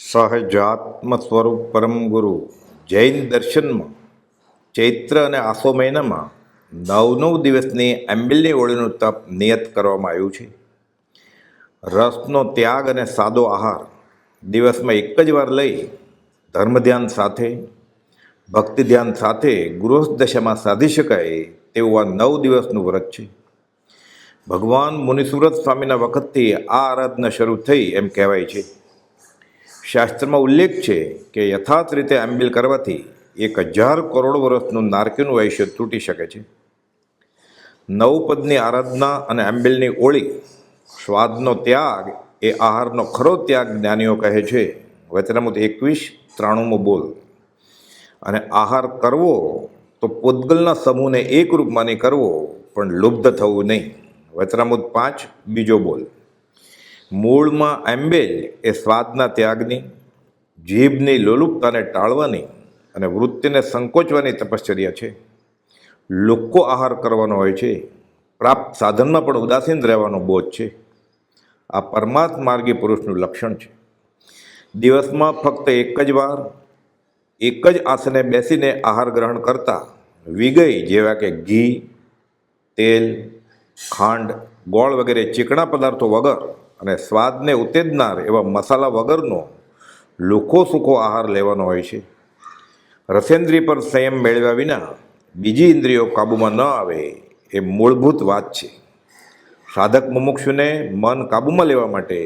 સહજાત્મ સ્વરૂપ પરમ ગુરુ જૈન દર્શનમાં ચૈત્ર અને આસો મહિનામાં 9 દિવસની આંબિલની ઓળીનું તપ નિયત કરવામાં આવ્યું છે. રસનો ત્યાગ અને સાદો આહાર દિવસમાં એક જ વાર લઈ ધર્મ ધ્યાન સાથે ભક્તિ ધ્યાન સાથે ગૃહસ્થ દશામાં સાધી શકાય તેવું આ 9 દિવસનું વ્રત છે. ભગવાન મુનિસુરત સ્વામીના વખતથી આ આરાધના શરૂ થઈ એમ કહેવાય છે. શાસ્ત્રમાં ઉલ્લેખ છે કે યથાર્થ રીતે આંબિલ કરવાથી 1000 કરોડ વર્ષનું નારકીનું આયુષ્ય તૂટી શકે છે. 9 પદની આરાધના અને આંબિલની ઓળી, સ્વાદનો ત્યાગ એ આહારનો ખરો ત્યાગ જ્ઞાનીઓ કહે છે. વચનામૃત 21:93 બોલ. અને આહાર કરવો તો પૂતગલના સમૂહને એકરૂપ માની કરવો, પણ લુબ્ધ થવું નહીં. વચનામૃત 5 બીજો બોલ. મૂળમાં આંબેલ એ સ્વાદના ત્યાગની, જીભની લોલુપતાને ટાળવાની અને વૃત્તિને સંકોચવાની તપશ્ચર્યા છે. લુક્કો આહાર કરવાનો હોય છે. પ્રાપ્ત સાધનમાં પણ ઉદાસીન રહેવાનો બોધ છે. આ પરમાર્થ માર્ગી પુરુષનું લક્ષણ છે. દિવસમાં ફક્ત એક જ વાર એક જ આસને બેસીને આહાર ગ્રહણ કરતા વિગય જેવા કે ઘી, તેલ, ખાંડ, ગોળ વગેરે ચીકણા પદાર્થો વગર અને સ્વાદને ઉત્તેજનાર એવા મસાલા વગરનો લુખો સૂખો આહાર લેવાનો હોય છે. રસેન્દ્રિય પર સંયમ મેળવ્યા વિના બીજી ઇન્દ્રિયો કાબૂમાં ન આવે એ મૂળભૂત વાત છે. સાધક મુમુક્ષુને મન કાબૂમાં લેવા માટે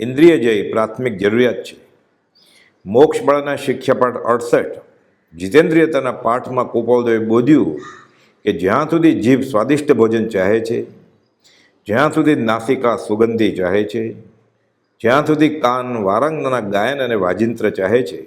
ઇન્દ્રિય જય પ્રાથમિક જરૂરિયાત છે. મોક્ષબાળાના શિક્ષાપાઠ 68 જીતેન્દ્રિયતાના પાઠમાં કુપોલદેવે બોધ્યું કે જ્યાં સુધી જીભ સ્વાદિષ્ટ ભોજન ચાહે છે, જ્યાં સુધી નાસિકા સુગંધી ચાહે છે, જ્યાં સુધી કાન વારંગના ગાયન અને વાજિંત્ર ચાહે છે,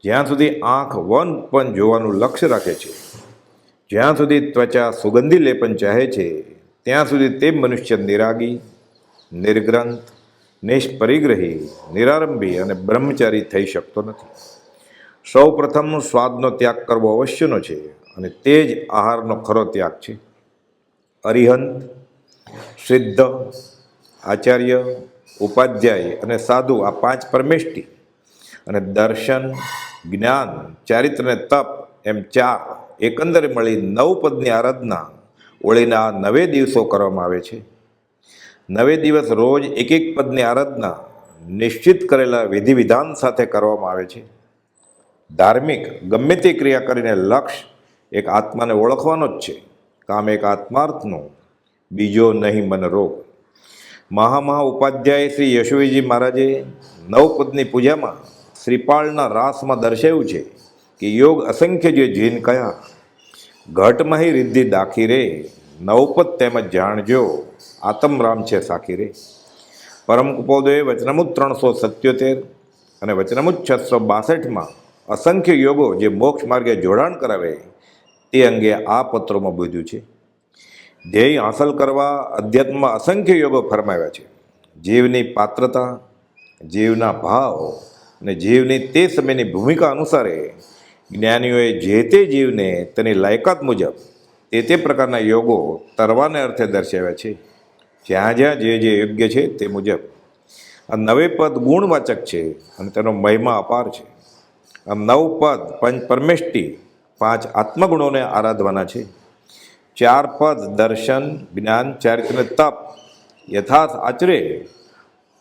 જ્યાં સુધી આંખ વન પણ જોવાનું લક્ષ્ય રાખે છે, જ્યાં સુધી ત્વચા સુગંધી લેપન ચાહે છે, ત્યાં સુધી તે મનુષ્ય નિરાગી, નિર્ગ્રંથ, નિષ્પરિગ્રહી, નિરારંભી અને બ્રહ્મચારી થઈ શકતો નથી. સૌ પ્રથમ સ્વાદનો ત્યાગ કરવો અવશ્યનો છે અને તે જ આહારનો ખરો ત્યાગ છે. અરિહંત, સિદ્ધ, આચાર્ય, ઉપાધ્યાય અને સાધુ આ 5 પરમેષ્ટિ અને દર્શન, જ્ઞાન, ચારિત્ર અને તપ એમ 4 એકંદરે મળી 9 પદની આરાધના ઓળીના 9 દિવસો કરવામાં આવે છે. 9 દિવસ રોજ એક પદની આરાધના નિશ્ચિત કરેલા વિધિ વિધાન સાથે કરવામાં આવે છે. ધાર્મિક ગમે તે ક્રિયા કરીને લક્ષ્ય એક આત્માને ઓળખવાનો જ છે. કામ એક આત્માર્થનો, બીજો નહીં મન રોગ. મહા ઉપાધ્યાય શ્રી યશોવીજી મહારાજે 9 પદની પૂજામાં શ્રીપાળના રાસમાં દર્શાવ્યું છે કે યોગ અસંખ્ય જે જીન કયા, ઘટમહી રિદ્ધિ દાખી રે, 9 પદ તેમજ જાણજો, આત્મરામ છે સાખી રે. પરમ કુપોલદેવે વચનામૃત 377 અને વચનામૃત 662માં અસંખ્ય યોગો જે મોક્ષ માર્ગે જોડાણ કરાવે તે અંગે આ પત્રોમાં બોધ્યું છે. ધ્યેય હાંસલ કરવા અધ્યાત્મમાં અસંખ્ય યોગો ફરમાવ્યા છે. જીવની પાત્રતા, જીવના ભાવ અને જીવની તે સમયની ભૂમિકા અનુસારે જ્ઞાનીઓએ જે તે જીવને તેની લાયકાત મુજબ તે પ્રકારના યોગો તરવાને અર્થે દર્શાવ્યા છે. જ્યાં જ્યાં જે યોગ્ય છે તે મુજબ. આ 9 પદ ગુણવાચક છે અને તેનો મહિમા અપાર છે. આ 9 પદ પંચ પરમેષ્ટિ 5 આત્મગુણોને આરાધવાના છે. 4 પદ દર્શન, જ્ઞાન, ચારિત્ર અને તપ યથાર્થ આચરે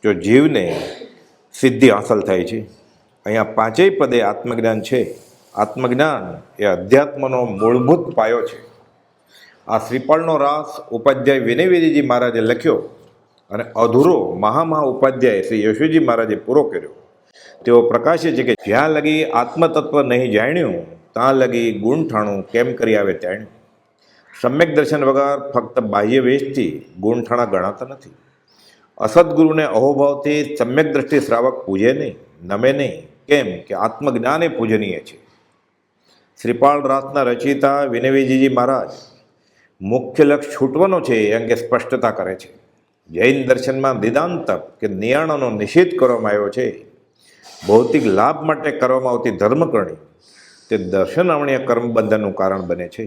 જો જીવને સિદ્ધિ હાંસલ થાય છે. અહીંયા 5 પદે આત્મજ્ઞાન છે. આત્મજ્ઞાન એ અધ્યાત્મનો મૂળભૂત પાયો છે. આ શ્રીપાળનો રાસ ઉપાધ્યાય વિનયવેદીજી મહારાજે લખ્યો અને અધૂરો મહા ઉપાધ્યાય શ્રી યશોજી મહારાજે પૂરો કર્યો. તેઓ પ્રકાશે છે કે જ્યાં લગી આત્મતત્વ નહીં જાણ્યું, ત્યાં લગી ગુણઠાણું કેમ કરી આવે તેણ્યું. સમ્યક દર્શન વગર ફક્ત બાહ્ય વેશથી ગુણઠાણા ગણાતા નથી. અસદગુરુને અહોભાવથી સમ્યક દ્રષ્ટિ શ્રાવક પૂજે નહીં, નમે નહીં. કેમ કે આત્મજ્ઞાન એ પૂજનીય છે. શ્રીપાળ રાસના રચયિતા વિનયવેદીજી મહારાજ મુખ્ય લક્ષ્ય છૂટવાનો છે એ અંગે સ્પષ્ટતા કરે છે. જૈન દર્શનમાં નિદાંતપ કે નિયાણોનો નિષેધ કરવામાં આવ્યો છે. ભૌતિક લાભ માટે કરવામાં આવતી ધર્મકરણી તે દર્શનાવણીય કર્મબંધનનું કારણ બને છે.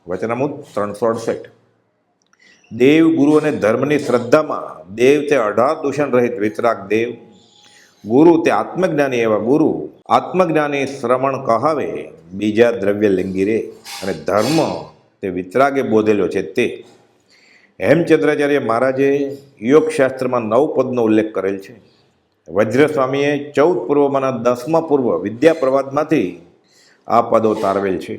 વચનામૃત 368. દેવ, ગુરુ અને ધર્મની શ્રદ્ધામાં દેવ તે 18 દૂષણ રહિત વિતરાગ દેવ, ગુરુ તે આત્મજ્ઞાની એવા ગુરુ, આત્મજ્ઞાની શ્રમણ કહાવે, બીજા દ્રવ્ય લિંગી રે. અને ધર્મ તે વિતરાગે બોધેલો છે તે. હેમચંદ્રાચાર્ય મહારાજે યોગશાસ્ત્રમાં 9 પદનો ઉલ્લેખ કરેલ છે. વજ્રસ્વામીએ 14 પૂર્વમાંના 10મા પૂર્વ વિદ્યા પ્રવાદમાંથી આ પદો તારવેલ છે.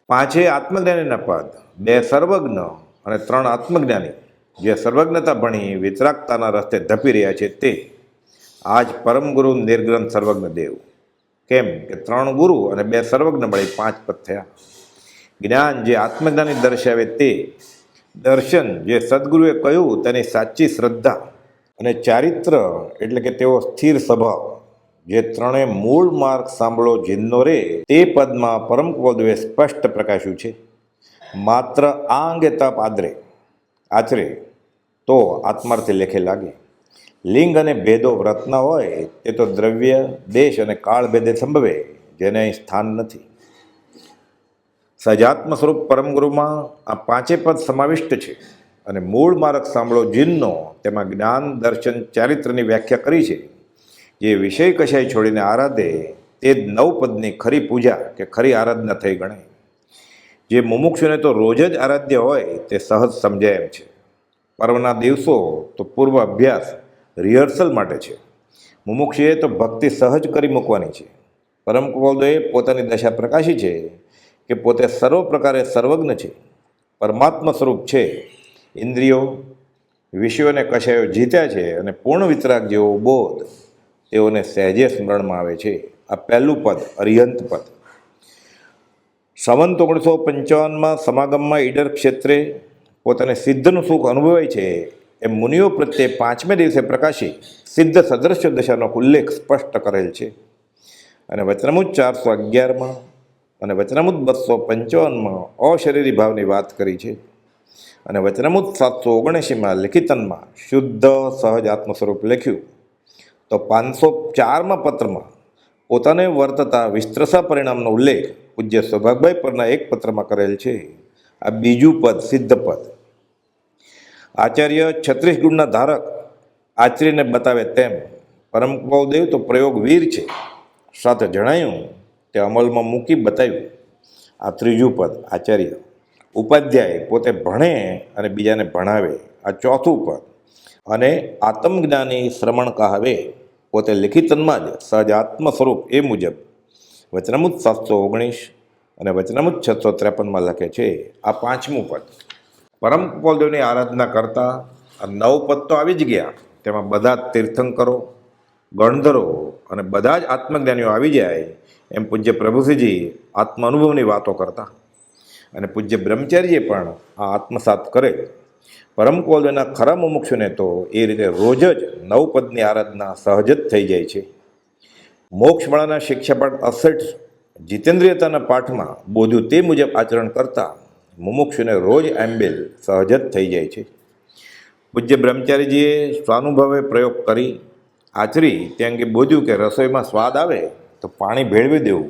5 આત્મજ્ઞાનીના પદ, 2 સર્વજ્ઞ અને 3 આત્મજ્ઞાની, જે સર્વજ્ઞતા ભણી વિતરાગતાના રસ્તે ધપી રહ્યા છે તે. આજ પરમ ગુરુ નિર્ગ્રંથ સર્વજ્ઞ દેવ. કેમ કે 3 ગુરુ અને 2 સર્વજ્ઞ મળી 5 પદ થયા. જ્ઞાન જે આત્મજ્ઞાની દર્શાવે તે, દર્શન જે સદગુરુએ કહ્યું તેની સાચી શ્રદ્ધા, અને ચારિત્ર એટલે કે તેઓ સ્થિર સ્વભાવ, જે ત્રણે મૂળ માર્ગ સાંભળો જીનનો રે, તે પદમાં પરમ કુવલદેવે સ્પષ્ટ પ્રકાશ્યું છે. માત્ર આ અંગે તપ આચરે તો આત્માર્થે લેખે લાગે. લિંગ અને ભેદો વ્રત ન હોય તે તો દ્રવ્ય, દેશ અને કાળ ભેદે સંભવે, જેને અહીં સ્થાન નથી. સજાત્મ સ્વરૂપ પરમગુરુમાં આ 5 પદ સમાવિષ્ટ છે. અને મૂળ માર્ગ સાંભળો જીનનો તેમાં જ્ઞાન, દર્શન, ચારિત્રની વ્યાખ્યા કરી છે. જે વિષય કશાય છોડીને આરાધે તે જ 9 પદની ખરી પૂજા કે ખરી આરાધના થઈ ગણાય. જે મુમુક્ષુને તો રોજ જ આરાધ્ય હોય તે સહજ સમજાય એમ છે. પર્વના દિવસો તો પૂર્વ અભ્યાસ, રિહર્સલ માટે છે. મુમુક્ષુએ તો ભક્તિ સહજ કરી મૂકવાની છે. પરમ કુવલદેવે પોતાની દશા પ્રકાશી છે કે પોતે સર્વ પ્રકારે સર્વજ્ઞ છે, પરમાત્મા સ્વરૂપ છે. ઇન્દ્રિયો, વિષયોને કશાયો જીત્યા છે અને પૂર્ણ વિતરાગ જેવો બોધ તેઓને સહેજે સ્મરણમાં આવે છે. આ પહેલું પદ, અરિહંત પદ. સંવત 1955માં સમાગમમાં ઈડર ક્ષેત્રે પોતાને સિદ્ધનું સુખ અનુભવાય છે એમ મુનિઓ પ્રત્યે 5મે દિવસે પ્રકાશી સિદ્ધ સદૃશ્ય દશાનો ઉલ્લેખ સ્પષ્ટ કરેલ છે. અને વચનામૃત 411માં અને વચનામૃત 255માં અશરીરી ભાવની વાત કરી છે. અને વચનામૃત 779માં લિખિતનમાં શુદ્ધ સહજ આત્મ સ્વરૂપ લખ્યું. તો 504માં પત્રમાં પોતાને વર્તતા વિસ્તૃષા પરિણામનો ઉલ્લેખ પૂજ્ય સૌભાગભાઈ પરના એક પત્રમાં કરેલ છે. આ બીજું પદ, સિદ્ધ પદ. આચાર્ય 36 ગુણના ધારક આચરીને બતાવે તેમ પરમ કુવલદેવ તો પ્રયોગ વીર છે. સાથે જણાયું તે અમલમાં મૂકી બતાવ્યું. આ ત્રીજું પદ, આચાર્ય. ઉપાધ્યાય પોતે ભણે અને બીજાને ભણાવે. આ ચોથું પદ. અને આત્મજ્ઞાની શ્રમણ કહાવે, પોતે લિખિતનમાં જ સહજાત્મ સ્વરૂપ એ મુજબ વચનામૃત 719 અને વચનામૃત 653માં લખે છે. આ 5મું પદ. પરમ કુવલદેવની આરાધના કરતા આ 9 પદ તો આવી જ ગયા. તેમાં બધા તીર્થંકરો, ગણધરો અને બધા જ આત્મજ્ઞાનીઓ આવી જાય એમ પૂજ્ય પ્રભુશ્રીજી આત્મ અનુભવની વાતો કરતા. અને પૂજ્ય બ્રહ્મચારીએ પણ આ આત્મસાત કરે. પરમ કુવલદેવના ખરા મુમુક્ષુને તો એ રીતે રોજ જ 9 પદની આરાધના સહજ જ થઈ જાય છે. મોક્ષમાળાના શિક્ષાપાઠ 68 જીતેન્દ્રિયતાના પાઠમાં બોધ્યું તે મુજબ આચરણ કરતા મુમુક્ષુને રોજ એમ્બેલ સહજ જ થઈ જાય છે. પૂજ્ય બ્રહ્મચારીજીએ સ્વાનુભવે પ્રયોગ કરી આચરી તે અંગે બોધ્યું કે રસોઈમાં સ્વાદ આવે તો પાણી ભેળવી દેવું,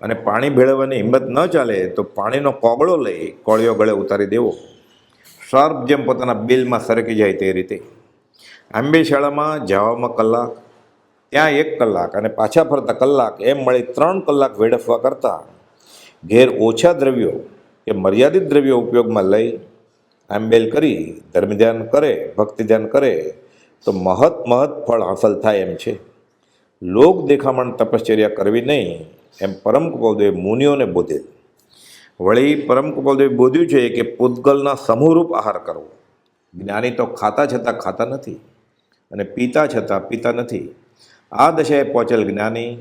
અને પાણી ભેળવવાની હિંમત ન ચાલે તો પાણીનો કોગળો લઈ કોળિયો ગળે ઉતારી દેવો. સર્પ જેમ પોતાના બિલમાં સરકી જાય તે રીતે. આંબે શાળામાં જવામાં કલાક, ત્યાં 1 કલાક અને પાછા ફરતા કલાક, એમ મળી 3 કલાક વેડફવા કરતાં ઘેર ઓછા દ્રવ્યો કે મર્યાદિત દ્રવ્યો ઉપયોગમાં લઈ આંબેલ કરી ધર્મ ધ્યાન કરે, ભક્તિ ધ્યાન કરે તો મહત ફળ હાંસલ થાય એમ છે. લોક દેખામણ તપશ્ચર્યા કરવી નહીં એમ પરમ કુવલદેવે મુનિઓને બોધેલ. વળી પરમ કુવલદેવે બોધ્યું છે કે પૂતગલના સમૂહરૂપ આહાર કરવો. જ્ઞાની તો ખાતા છતાં ખાતા નથી અને પીતા છતાં પીતા નથી. આ દશાએ પહોંચેલ જ્ઞાની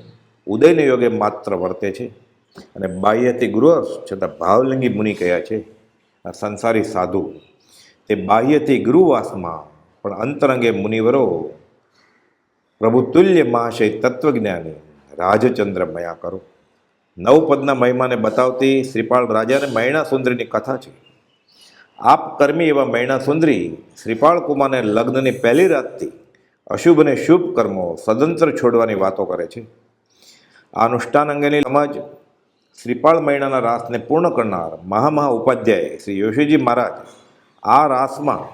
ઉદયને યોગે માત્ર વર્તે છે. અને બાહ્યથી ગૃહસ્થ છતાં ભાવલિંગી મુનિ કયા છે. આ સંસારી સાધુ તે બાહ્યથી ગૃહવાસમાં પણ અંતરંગે મુનિવરો પ્રભુ તુલ્ય મહાશય તત્વજ્ઞાની રાજચંદ્ર મયા કરો. 9 પદના મહિમાને બતાવતી શ્રીપાળ રાજા અને મૈણા સુંદરીની કથા છે. આપ કર્મી એવા મૈણા સુંદરી શ્રીપાળ કુમારને લગ્નની પહેલી રાતથી અશુભ અને શુભ કર્મો સદંતર છોડવાની વાતો કરે છે. આ અનુષ્ઠાન અંગેની સમજ શ્રીપાળ મૈણાના રાસને પૂર્ણ કરનાર મહા ઉપાધ્યાય શ્રી યોશીજી મહારાજ આ રાસમાં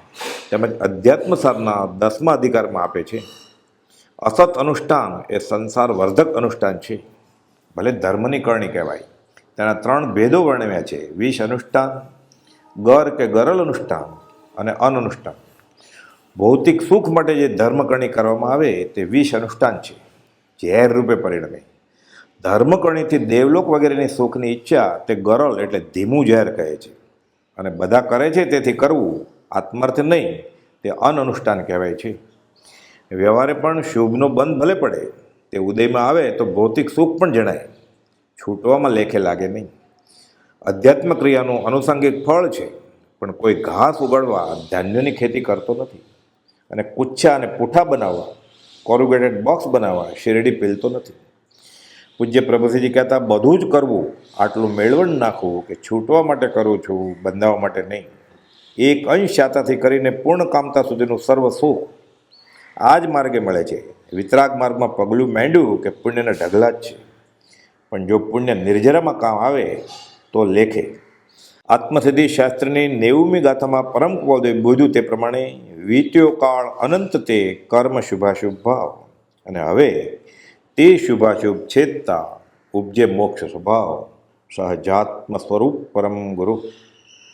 તેમજ અધ્યાત્મ સારના 10મા અધિકારમાં આપે છે. અસત અનુષ્ઠાન એ સંસાર વર્ધક અનુષ્ઠાન છે, ભલે ધર્મની કરણી કહેવાય. તેના 3 ભેદો વર્ણવ્યા છે: વિષ અનુષ્ઠાન, ગર કે ગરલ અનુષ્ઠાન અને અનનુષ્ઠાન. ભૌતિક સુખ માટે જે ધર્મકરણી કરવામાં આવે તે વિષ અનુષ્ઠાન છે, ઝેર રૂપે પરિણમે. ધર્મકરણીથી દેવલોક વગેરેની સુખની ઈચ્છા તે ગરલ એટલે ધીમું ઝેર કહે છે. અને બધા કરે છે તેથી કરવું આત્માર્થ નહીં, તે અનનુષ્ઠાન કહેવાય છે. વ્યવહારે પણ શુભનો બંધ ભલે પડે, તે ઉદયમાં આવે તો ભૌતિક સુખ પણ જણાય, છૂટવામાં લેખે લાગે નહીં. અધ્યાત્મ ક્રિયાનું આનુષંગિક ફળ છે, પણ કોઈ ઘાસ ઉગાડવા ધાન્યની ખેતી કરતો નથી, અને કુચ્છા અને પૂઠા બનાવવા, કોરુગેટેડ બોક્સ બનાવવા શેરડી પીલતો નથી. પૂજ્ય પ્રભુશ્રીજી કહેતા, બધું જ કરવું આટલું મેળવણ નાખવું કે છૂટવા માટે કરું છું, બંધાવવા માટે નહીં. એક અંશ શાતાથી કરીને પૂર્ણ કામતા સુધીનું સર્વ સુખ આ જ માર્ગે મળે છે. વિતરાગ માર્ગમાં પગલું માંડ્યું કે પુણ્યના ઢગલા જ છે, પણ જો પુણ્ય નિર્જરામાં કામ આવે તો લેખે. આત્મસિદ્ધિ શાસ્ત્રની 90મી ગાથામાં પરમ કુવલદેવે બોધ્યું તે પ્રમાણે વીત્યો કાળ અનંત તે કર્મ શુભાશુભ ભાવ, અને હવે તે શુભાશુભ છેદતા ઉપજે મોક્ષ સ્વભાવ. સહજાત્મ સ્વરૂપ પરમ ગુરુ.